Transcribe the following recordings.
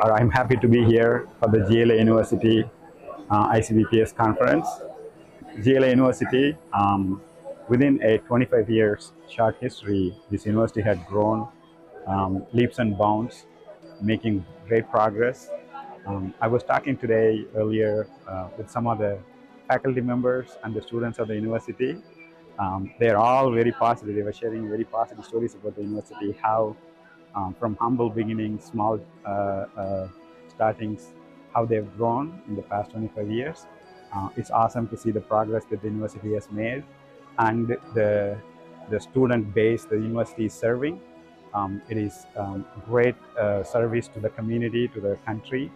or I'm happy to be here for the GLA University ICBPS conference. GLA University, within a 25 years short history, this university had grown leaps and bounds, making great progress. I was talking today earlier with some of the faculty members and the students of the university. They're all very positive. They were sharing very positive stories about the university, how from humble beginnings, small startings, how they've grown in the past 25 years. It's awesome to see the progress that the university has made and the student base the university is serving. It is great service to the community, to the country,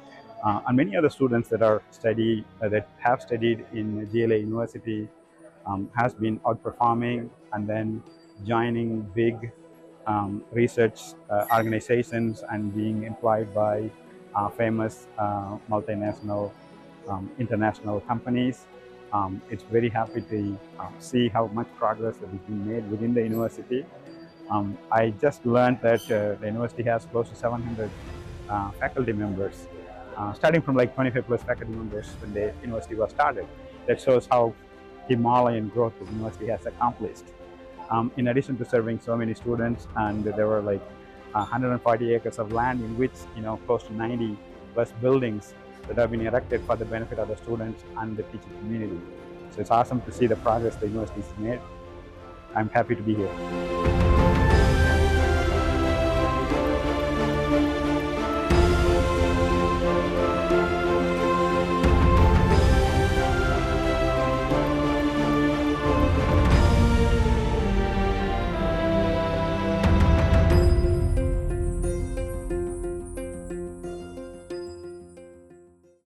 and many other students that that have studied in GLA University has been outperforming and then joining big research organizations and being employed by famous multinational, international companies. It's very happy to see how much progress that has been made within the university. I just learned that the university has close to 700 faculty members, starting from like 25 plus faculty members when the university was started. That shows how Himalayan growth the university has accomplished. In addition to serving so many students, and there were like 140 acres of land in which close to 90 plus buildings that have been erected for the benefit of the students and the teaching community. So it's awesome to see the progress the university has made. I'm happy to be here.